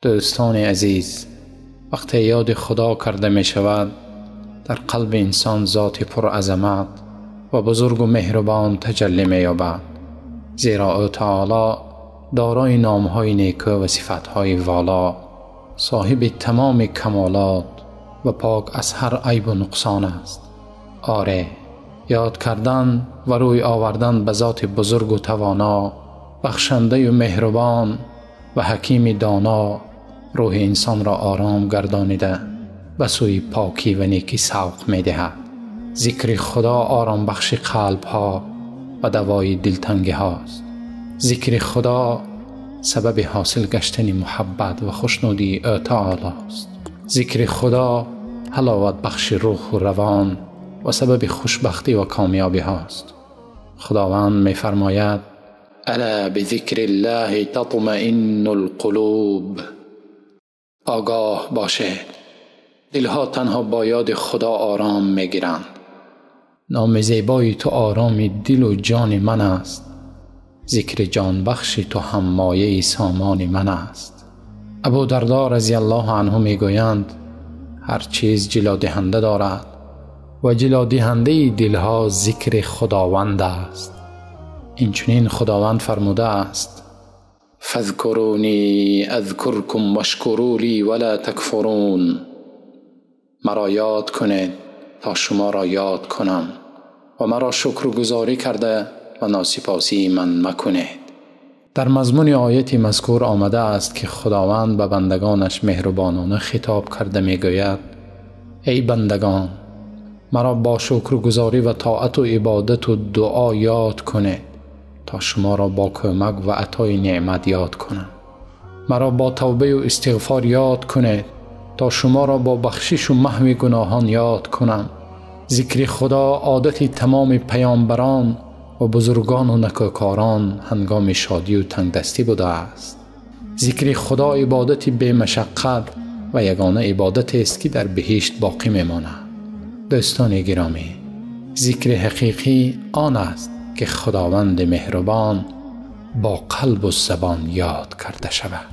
دوستان عزیز، وقتی یاد خدا کرده می شود در قلب انسان ذات پر عظمت و بزرگ و مهربان تجلی می یابد، زیرا او تعالی دارای نامهای نیکو و صفتهای والا، صاحب تمام کمالات و پاک از هر عیب و نقصان است. آره، یاد کردن و روی آوردن به ذات بزرگ و توانا، بخشنده و مهربان و حکیم دانا روح انسان را آرام گردانیده به سوی پاکی و نیکی سوق می دهد. ذکر خدا آرام بخش قلب ها و دوای دلتنگی هاست. ذکر خدا سبب حاصل گشتن محبت و خوشنودی او تعالی است. ذکر خدا حلاوت بخش روح و روان و سبب خوشبختی و کامیابی هاست. خداوند می فرماید: الا بذکر الله تطمئن القلوب. آگاه باشید، دلها تنها با یاد خدا آرام می گیرند. نام زیبای تو آرام دل و جان من است، ذکر جان بخش تو هم مایه سامان من است. ابودرداء رضی الله عنه می گویند: هر چیز جلا دهنده دارد و جلا دهنده دلها ذکر خداوند است. اینچنین خداوند فرموده است: فاذکرونی اذکرکم واشکروا لی ولا تکفرون. مرا یاد کنید تا شما را یاد کنم و مرا شکرگزاری کرده و ناسپاسی من مکنید. در مضمون آیت مذکور آمده است که خداوند به بندگانش مهربانانه خطاب کرده می گوید: ای بندگان، مرا با شکرگزاری و طاعت و عبادت و دعا یاد کنید تا شما را با کمک و عطای نعمت یاد کنم. مرا با توبه و استغفار یاد کنید تا شما را با بخشش و محو گناهان یاد کنم. ذکر خدا عادت تمام پیامبران و بزرگان و نکوکاران هنگام شادی و تنگدستی بوده است. ذکر خدا عبادت بی مشقت و یگانه عبادت است که در بهشت باقی میماند. دوستان گرامی، ذکر حقیقی آن است که خداوند مهربان با قلب و زبان یاد کرده شود.